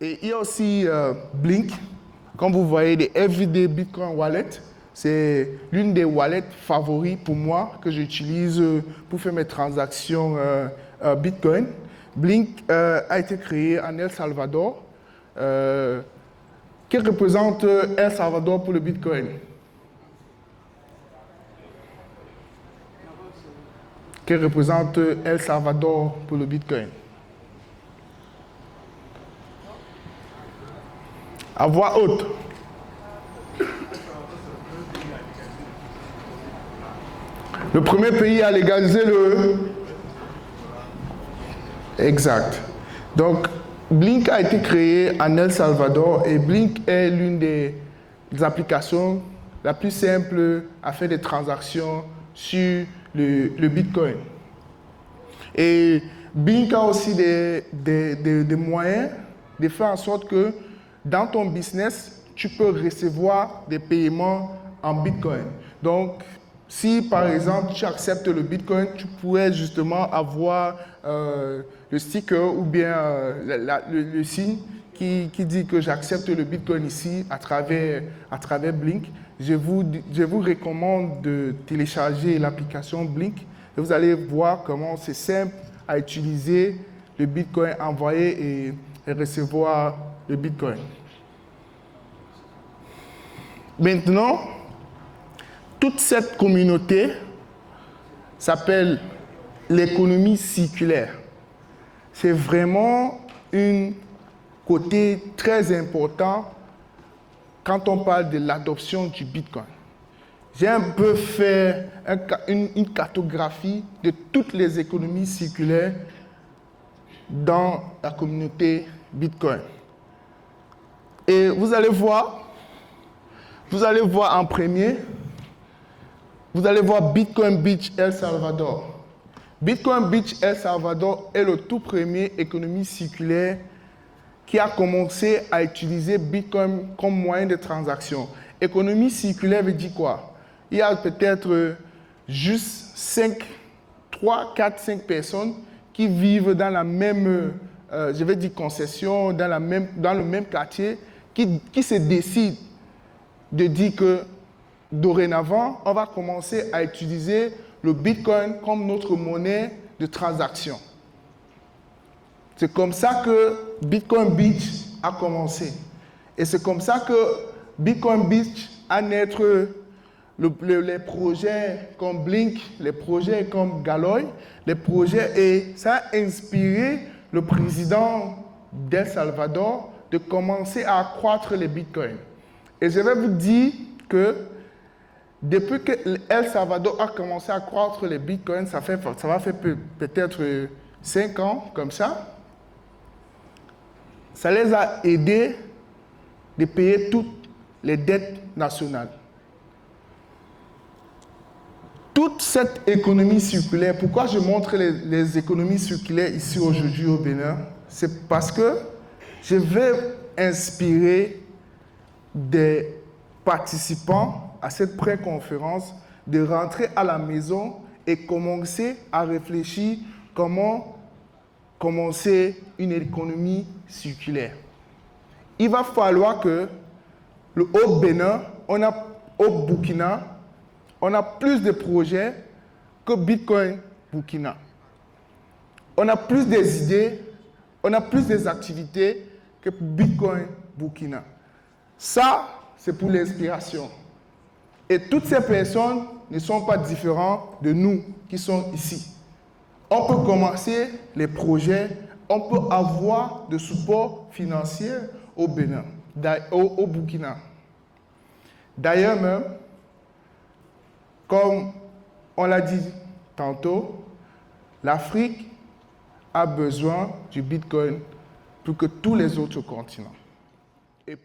Et il y a aussi Blink. Comme vous voyez, des Everyday Bitcoin Wallet. C'est l'une des wallets favoris pour moi que j'utilise pour faire mes transactions Bitcoin. Blink a été créé en El Salvador. Que représente El Salvador pour le Bitcoin? Que représente El Salvador pour le Bitcoin? À voix haute. Le premier pays à légaliser le... Exact. Donc, Blink a été créé en El Salvador et Blink est l'une des applications la plus simple à faire des transactions sur le Bitcoin. Et Blink a aussi des moyens de faire en sorte que dans ton business, tu peux recevoir des paiements en Bitcoin. Donc, si par exemple tu acceptes le Bitcoin, tu pourrais justement avoir le sticker ou bien le signe qui dit que j'accepte le Bitcoin ici à travers Blink. Je vous recommande de télécharger l'application Blink et vous allez voir comment c'est simple à utiliser le Bitcoin, envoyer et recevoir le Bitcoin. Maintenant, toute cette communauté s'appelle l'économie circulaire. C'est vraiment un côté très important quand on parle de l'adoption du Bitcoin. J'ai un peu fait une cartographie de toutes les économies circulaires dans la communauté Bitcoin. Et vous allez voir en premier, vous allez voir Bitcoin Beach El Salvador. Bitcoin Beach El Salvador est le tout premier économie circulaire qui a commencé à utiliser Bitcoin comme moyen de transaction. Économie circulaire veut dire quoi? Il y a peut-être juste 3, 4, 5 personnes qui vivent dans la même, je vais dire concession, dans le même quartier, qui se décident de dire que dorénavant, on va commencer à utiliser le Bitcoin comme notre monnaie de transaction. C'est comme ça que Bitcoin Beach a commencé. Et c'est comme ça que Bitcoin Beach a naître les projets comme Blink, les projets comme Galoy, et ça a inspiré le président d'El Salvador de commencer à accroître les Bitcoins. Et je vais vous dire que depuis que El Salvador a commencé à croître les bitcoins, ça va faire peut-être 5 ans comme ça. Ça les a aidés de payer toutes les dettes nationales. Toute cette économie circulaire, pourquoi je montre les économies circulaires ici aujourd'hui au Bénin? C'est parce que je vais inspirer des participants à cette pré-conférence de rentrer à la maison et commencer à réfléchir comment commencer une économie circulaire. Il va falloir que au Bénin, au Burkina, on a plus de projets que Bitcoin Burkina. On a plus des idées, on a plus des activités que Bitcoin Burkina. Ça, c'est pour l'inspiration. Et toutes ces personnes ne sont pas différentes de nous qui sommes ici. On peut commencer les projets, on peut avoir de support financier au Bénin, au Burkina. D'ailleurs même, comme on l'a dit tantôt, l'Afrique a besoin du Bitcoin plus que tous les autres continents. Et